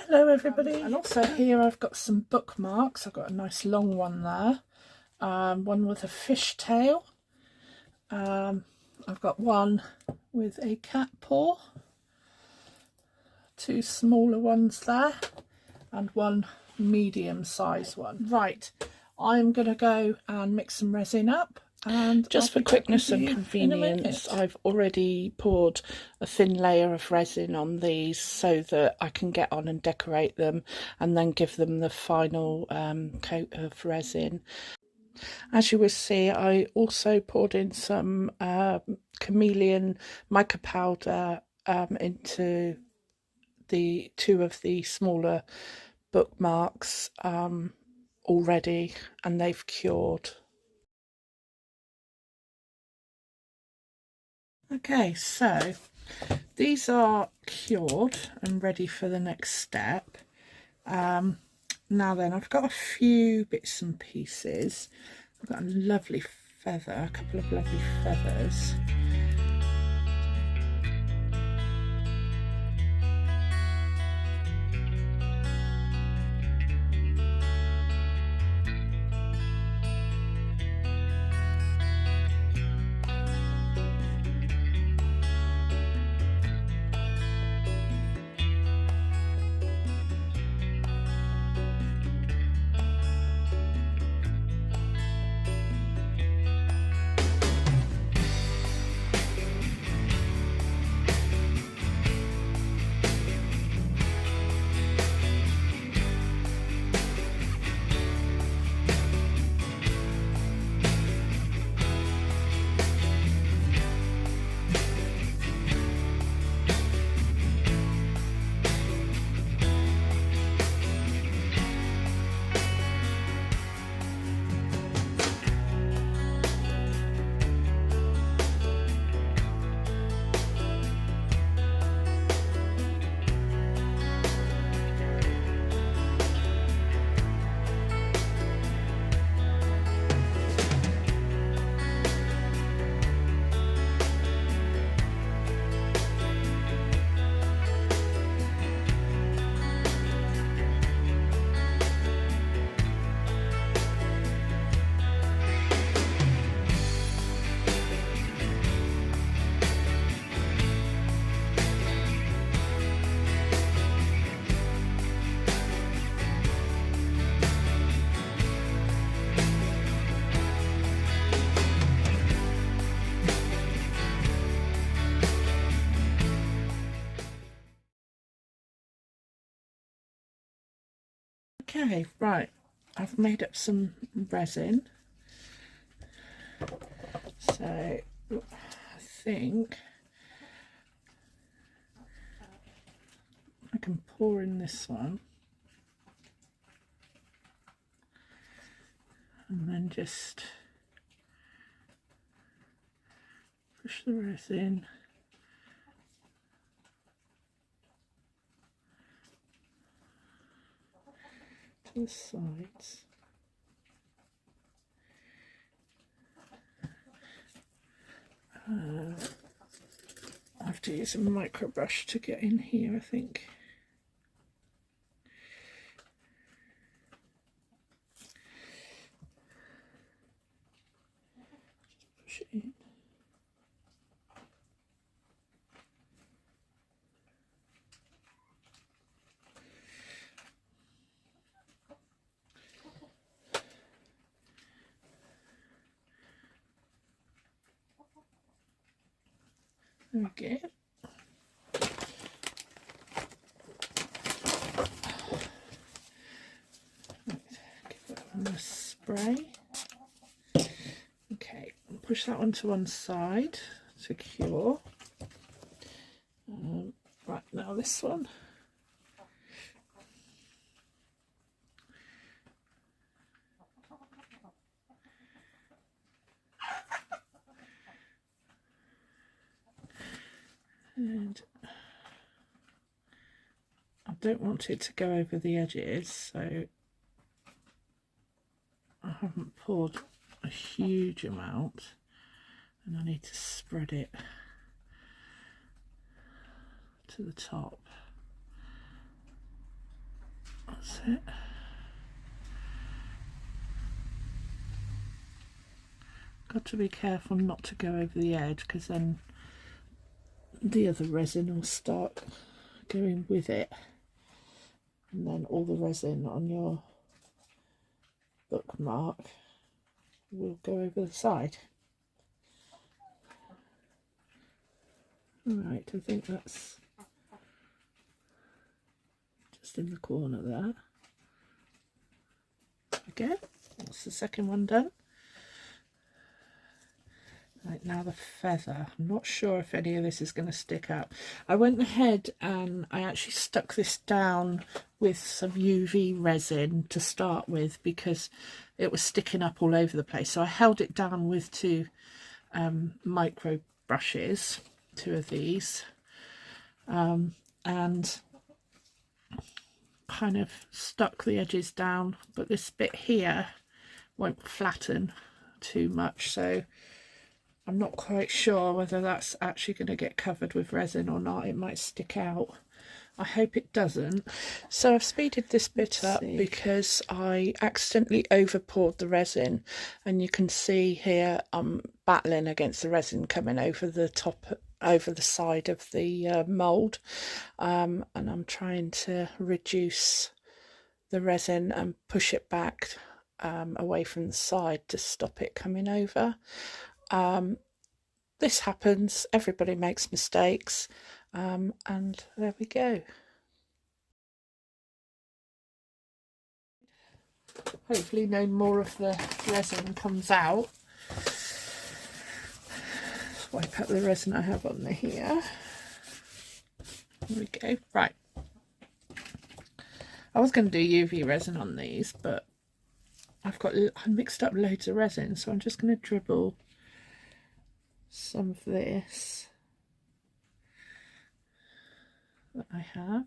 Hello everybody, and also here I've got some bookmarks. I've got a nice long one there, one with a fish tail. I've got one with a cat paw, two smaller ones there, and one medium sized one. Right, I'm going to go and mix some resin up. And just for quickness and convenience, I've already poured a thin layer of resin on these so that I can get on and decorate them and then give them the final coat of resin. As you will see, I also poured in some chameleon mica powder into the two of the smaller bookmarks already, and they've cured. Okay, so these are cured and ready for the next step. Now then, I've got a few bits and pieces. I've got a lovely feather, a couple of lovely feathers. Okay, right, I've made up some resin, so I think I can pour in this one and then just push the resin to the sides. I have to use a micro brush to get in here, I think. Just push it in. There we go. Right, give that one a spray. Okay, push that one to one side to cure. Right, now this one. And I don't want it to go over the edges, so I haven't poured a huge amount, and I need to spread it to the top. That's it. Got to be careful not to go over the edge, because then the other resin will start going with it, and then all the resin on your bookmark will go over the side. Alright, I think that's just in the corner there. Again, that's the second one done. Right, now the feather. I'm not sure if any of this is going to stick up. I went ahead and I actually stuck this down with some UV resin to start with, because it was sticking up all over the place. So I held it down with two micro brushes, two of these, and kind of stuck the edges down, but this bit here won't flatten too much, so I'm not quite sure whether that's actually going to get covered with resin or not. It might stick out. I hope it doesn't. So I've speeded this bit up because I accidentally over poured the resin, and you can see here I'm battling against the resin coming over the top, over the side of the mould, and I'm trying to reduce the resin and push it back away from the side to stop it coming over. This happens, everybody makes mistakes, and there we go. Hopefully no more of the resin comes out. Just wipe out the resin I have on here. There we go. Right, I was going to do UV resin on these, but I mixed up loads of resin, so I'm just going to dribble some of this that I have.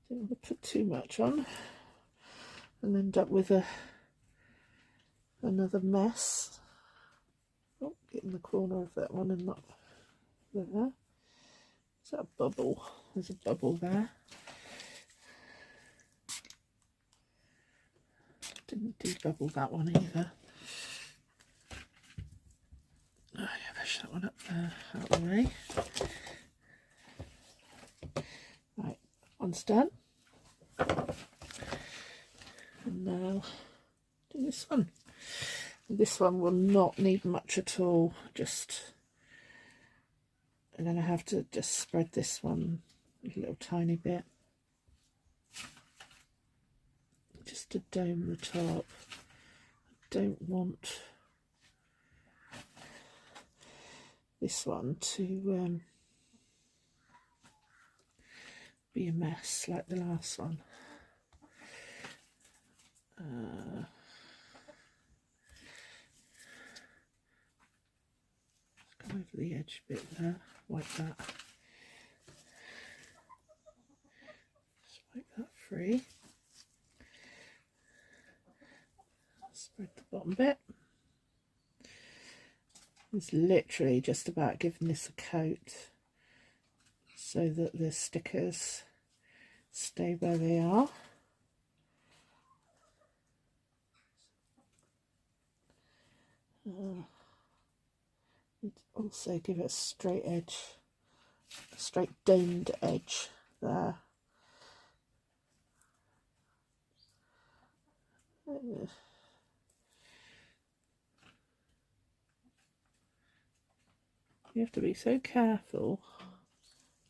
Don't want to put too much on and end up with another mess. Oh, get in the corner of that one and not there. Is that a bubble? There's a bubble there. Didn't debubble that one either. Oh yeah, push that one up there, out of the way. Right, one's done. And now do this one. This one will not need much at all, and then I have to just spread this one a little tiny bit, just to dome the top. I don't want this one to be a mess like the last one. Go over the edge bit there, wipe that. Just wipe that free. Spread the bottom bit. It's literally just about giving this a coat so that the stickers stay where they are. Also give it a straight edge, a straight domed edge there. You have to be so careful.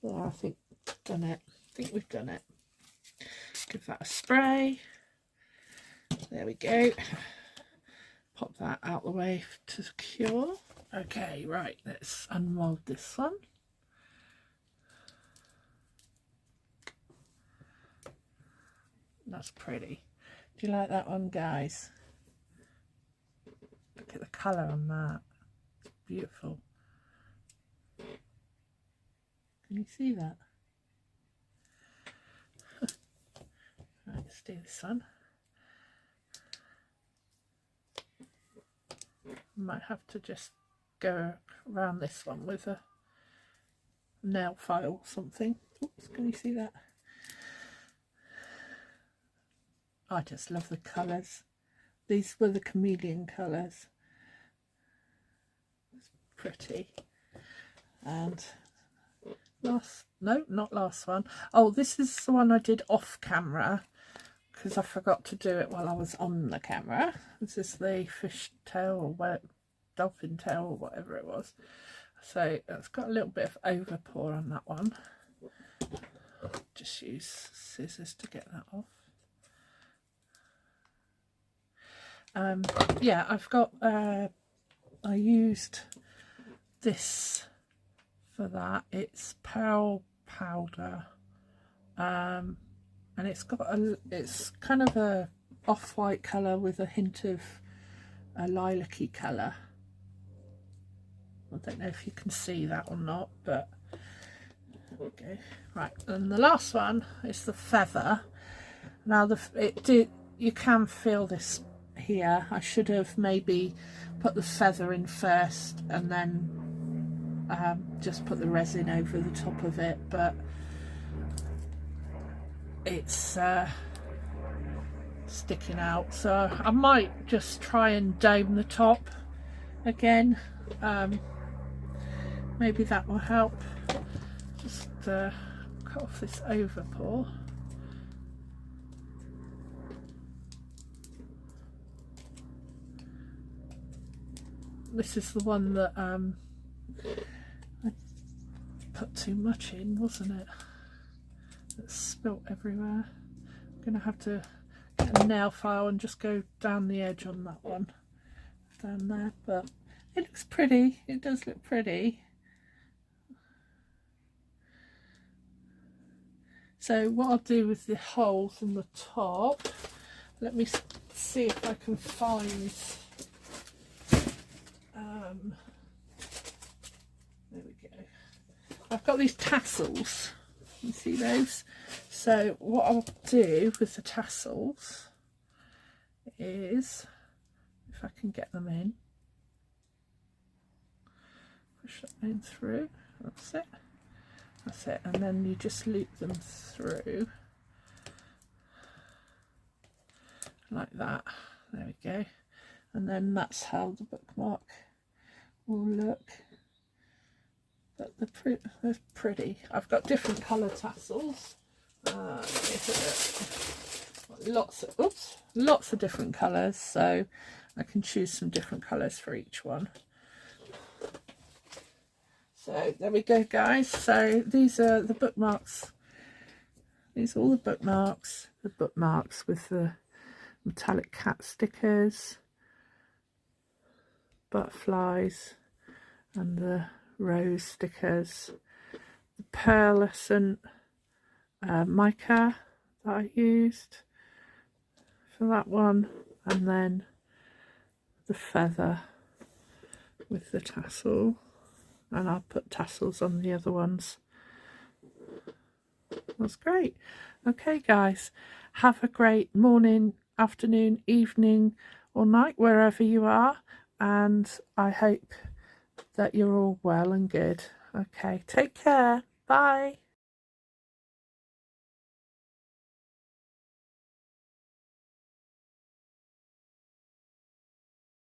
There, I think we've done it. I think we've done it. Give that a spray. There we go. Pop that out the way to cure. Okay, right, let's unmold this one. That's pretty. Do you like that one, guys? Look at the colour on that. It's beautiful. Can you see that? Right, let's do this one. Might have to just go around this one with a nail file or something. Oops, can you see that? I just love the colours. These were the chameleon colours. It's pretty. And not last one. Oh, this is the one I did off camera because I forgot to do it while I was on the camera. This is the fish tail or dolphin tail or whatever it was. So it's got a little bit of overpour on that one. Just use scissors to get that off. Yeah, I've got I used this for that. It's pearl powder, and it's kind of a off-white colour with a hint of a lilac-y colour. I don't know if you can see that or not, but okay. Right, and the last one is the feather. Now you can feel this here. I should have maybe put the feather in first and then just put the resin over the top of it, but it's sticking out, so I might just try and dome the top again. Maybe that will help. Just cut off this overpour. This is the one that I put too much in, wasn't it? It's spilt everywhere. I'm going to have to get a nail file and just go down the edge on that one. Down there, but it looks pretty. It does look pretty. So what I'll do with the holes in the top, let me see if I can find there we go. I've got these tassels, you see those? So what I'll do with the tassels is, if I can get them in, push that in through, that's it, and then you just loop them through like that. There we go. And then that's how the bookmark will look. But they're pretty. I've got different colour tassels. Lots of different colours, so I can choose some different colours for each one. So there we go, guys. So these are the bookmarks. These are all the bookmarks. The bookmarks with the metallic cat stickers, butterflies, and the rose stickers. The pearlescent mica that I used for that one, and then the feather with the tassel. And I'll put tassels on the other ones. That's great. Okay, guys, have a great morning, afternoon, evening, or night, wherever you are. And I hope that you're all well and good. Okay, take care. Bye.